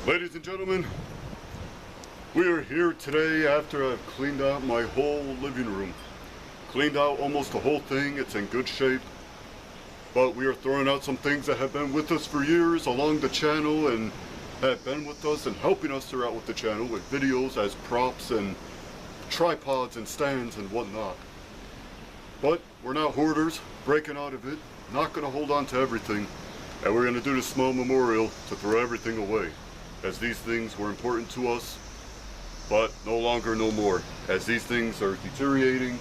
Ladies and gentlemen, we are here today after I've cleaned out my whole living room. Cleaned out almost the whole thing, it's in good shape. But we are throwing out some things that have been with us for years along the channel and have been with us and helping us throughout with the channel with videos as props and tripods and stands and whatnot. But we're not hoarders, breaking out of it, not going to hold on to everything. And we're going to do this small memorial to throw everything away, as these things were important to us, but no longer, no more, as these things are deteriorating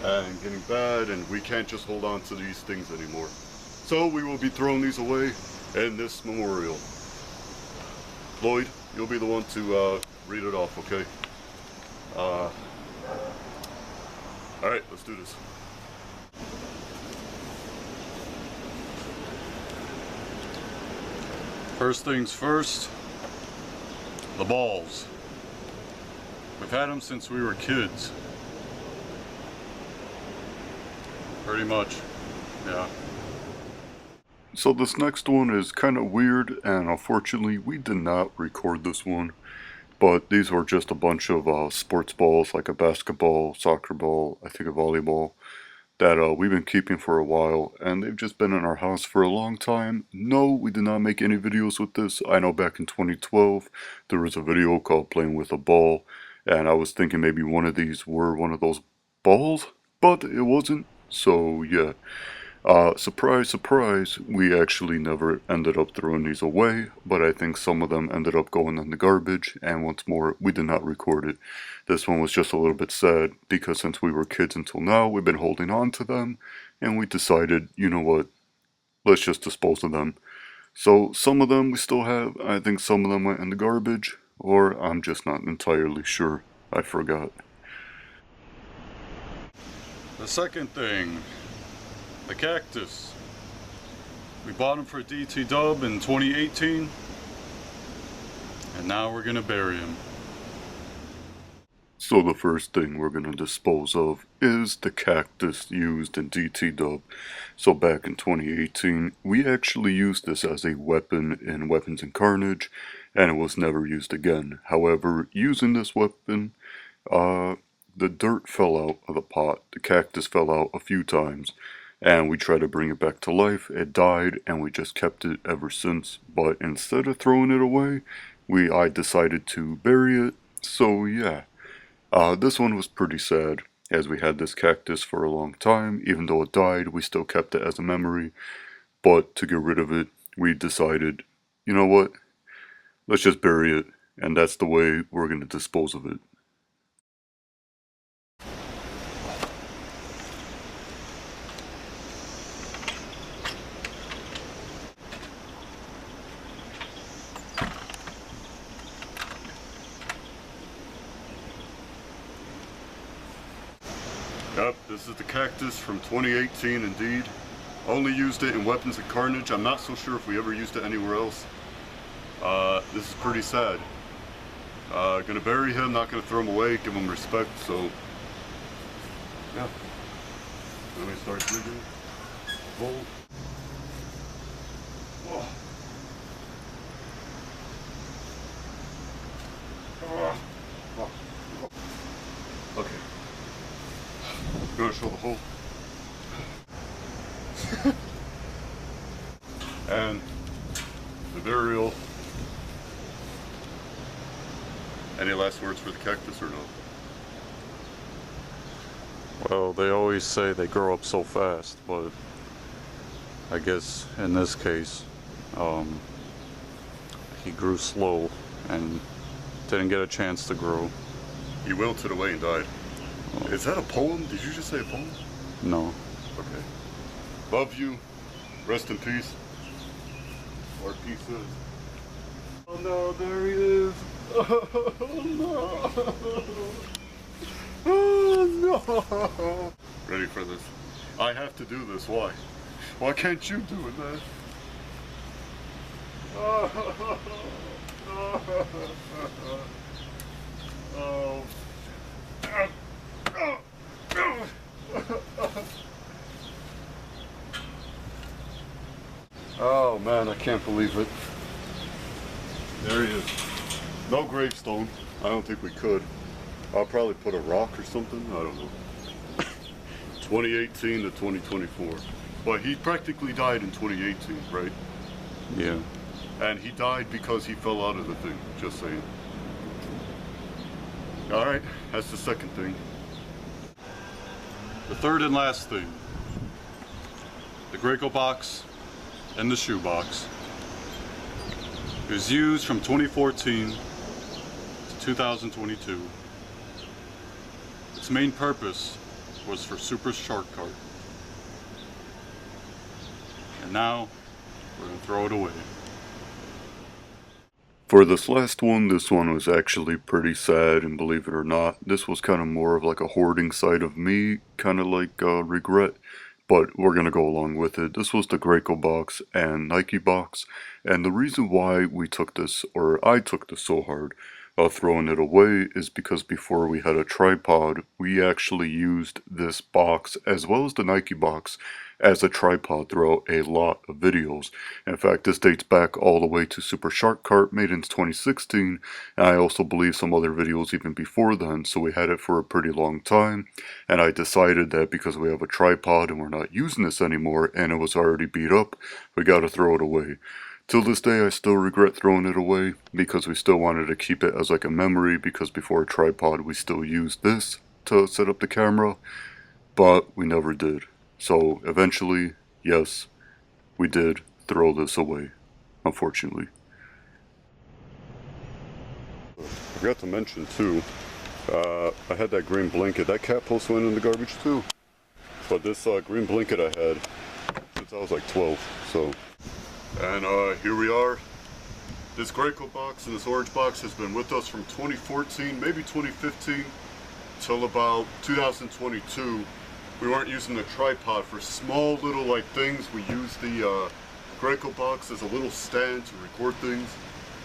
and getting bad, and we can't just hold on to these things anymore. So we will be throwing these away in this memorial. Lloyd, you'll be the one to read it off, okay? Alright, let's do this. First things first, the balls. We've had them since we were kids. Pretty much, yeah. So this next one is kind of weird, and unfortunately we did not record this one. But these were just a bunch of sports balls, like a basketball, soccer ball, I think a volleyball, that we've been keeping for a while, and they've just been in our house for a long time. No, we did not make any videos with this. I know back in 2012 there was a video called Playing with a Ball, and I was thinking maybe one of these were one of those balls, but it wasn't. So yeah, surprise surprise, we actually never ended up throwing these away, but I think some of them ended up going in the garbage, and once more, we did not record it. This one was just a little bit sad, because since we were kids until now, we've been holding on to them, and we decided, you know what, let's just dispose of them. So some of them we still have, I think some of them went in the garbage, or I'm just not entirely sure, I forgot. The second thing, the cactus. We bought him for DT Dub in 2018, and now we're gonna bury him. So the first thing we're gonna dispose of is the cactus used in DT Dub. So back in 2018, we actually used this as a weapon in Weapons and Carnage, and it was never used again. However, using this weapon, the dirt fell out of the pot. The cactus fell out a few times, and we tried to bring it back to life. It died, and we just kept it ever since. But instead of throwing it away, I decided to bury it. So yeah, this one was pretty sad, as we had this cactus for a long time. Even though it died, we still kept it as a memory. But to get rid of it, we decided, you know what, let's just bury it, and that's the way we're going to dispose of it. Yep, this is the cactus from 2018 indeed. Only used it in Weapons of Carnage. I'm not so sure if we ever used it anywhere else. This is pretty sad. Gonna bury him, not gonna throw him away, give him respect, so... yeah. Let me start digging. Bolt. Oh. Okay. You want to show the hole? And the burial. Any last words for the cactus or no? Well, they always say they grow up so fast, but I guess in this case, he grew slow and didn't get a chance to grow. He wilted away and died. Oh. Is that a poem? Did you just say a poem? No. Okay. Love you. Rest in peace. Or pieces. Oh no, there he is. Oh no. Oh no. Ready for this? I have to do this. Why? Why can't you do it, man? Oh. Oh. Oh man, I can't believe it. There he is. No gravestone. I don't think we could. I'll probably put a rock or something. I don't know. 2018 to 2024. But he practically died in 2018, right? Yeah. And he died because he fell out of the thing. Just saying. Alright, that's the second thing. The third and last thing. The Graco box and the shoe box. It was used from 2014 to 2022. Its main purpose was for Super Shark Cart. And now, we're going to throw it away. For this last one, this one was actually pretty sad, and believe it or not, this was kind of more of like a hoarding side of me, kind of like regret. But we're going to go along with it. This was the Graco box and Nike box, and the reason why we took this, or I took this so hard, throwing it away, is because before we had a tripod, we actually used this box, as well as the Nike box, as a tripod throughout a lot of videos. In fact, this dates back all the way to Super Shark Cart, made in 2016, and I also believe some other videos even before then, so we had it for a pretty long time, and I decided that because we have a tripod and we're not using this anymore, and it was already beat up, we gotta throw it away. Till this day, I still regret throwing it away, because we still wanted to keep it as like a memory, because before a tripod we still used this to set up the camera, but we never did. So eventually, yes, we did throw this away, unfortunately. I forgot to mention too, I had that green blanket. That cat post went in the garbage too. But this green blanket I had since I was like 12, so. And here we are. This Graco box and this orange box has been with us from 2014, maybe 2015, till about 2022. We weren't using the tripod for small little like things. We used the Graco box as a little stand to record things,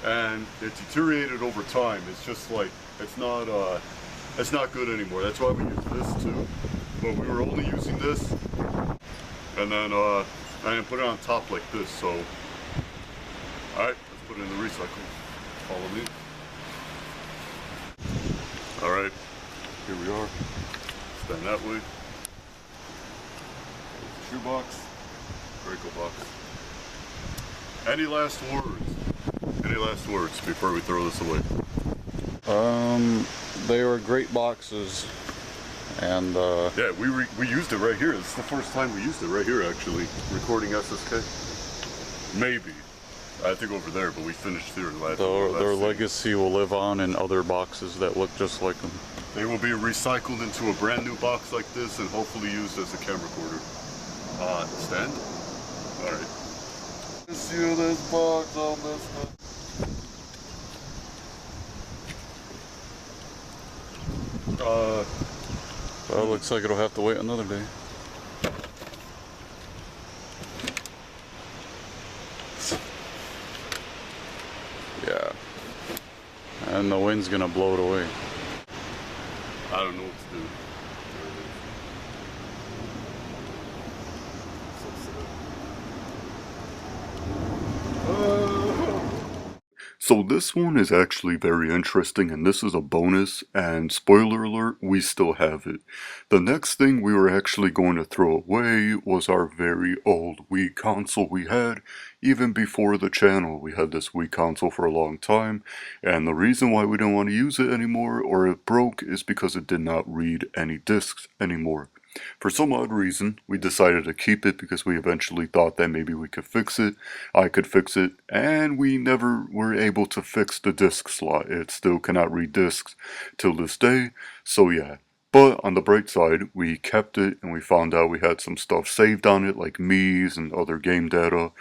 and it deteriorated over time. It's just like, it's not good anymore. That's why we use this too. But we were only using this, and then I didn't put it on top like this, so. Alright, let's put it in the recycle. Follow me. Alright, here we are. Stand that way. Shoebox, Graco box. Any last words? Any last words before we throw this away? They were great boxes, and yeah, we used it right here. This is the first time we used it right here, actually, recording SSK. Maybe. I think over there, but we finished here last. Their legacy will live on in other boxes that look just like them. They will be recycled into a brand new box like this, and hopefully used as a camcorder. Stand? Alright. See this box on this one. Well, it looks like it'll have to wait another day. Yeah. And the wind's gonna blow it away. I don't know what to do. So this one is actually very interesting, and this is a bonus, and spoiler alert, we still have it. The next thing we were actually going to throw away was our very old Wii console we had. Even before the channel, we had this Wii console for a long time, and the reason why we didn't want to use it anymore, or it broke, is because it did not read any discs anymore. For some odd reason, we decided to keep it because we eventually thought that maybe we could fix it, I could fix it, and we never were able to fix the disc slot. It still cannot read discs till this day, so yeah. But on the bright side, we kept it and we found out we had some stuff saved on it, like Mii's and other game data.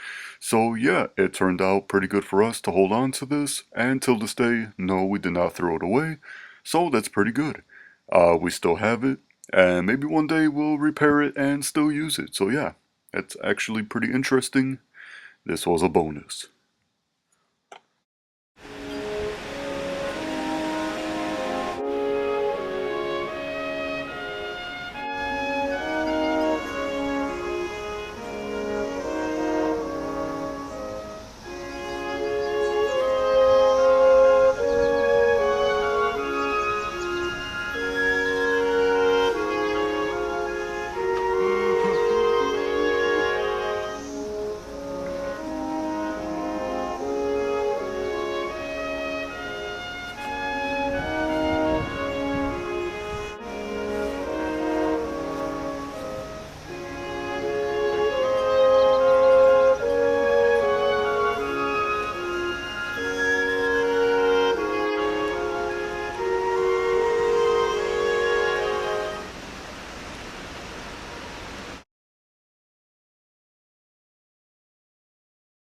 So yeah, it turned out pretty good for us to hold on to this, and till this day, no, we did not throw it away, so that's pretty good. We still have it. And maybe one day we'll repair it and still use it. So yeah, it's actually pretty interesting. This was a bonus.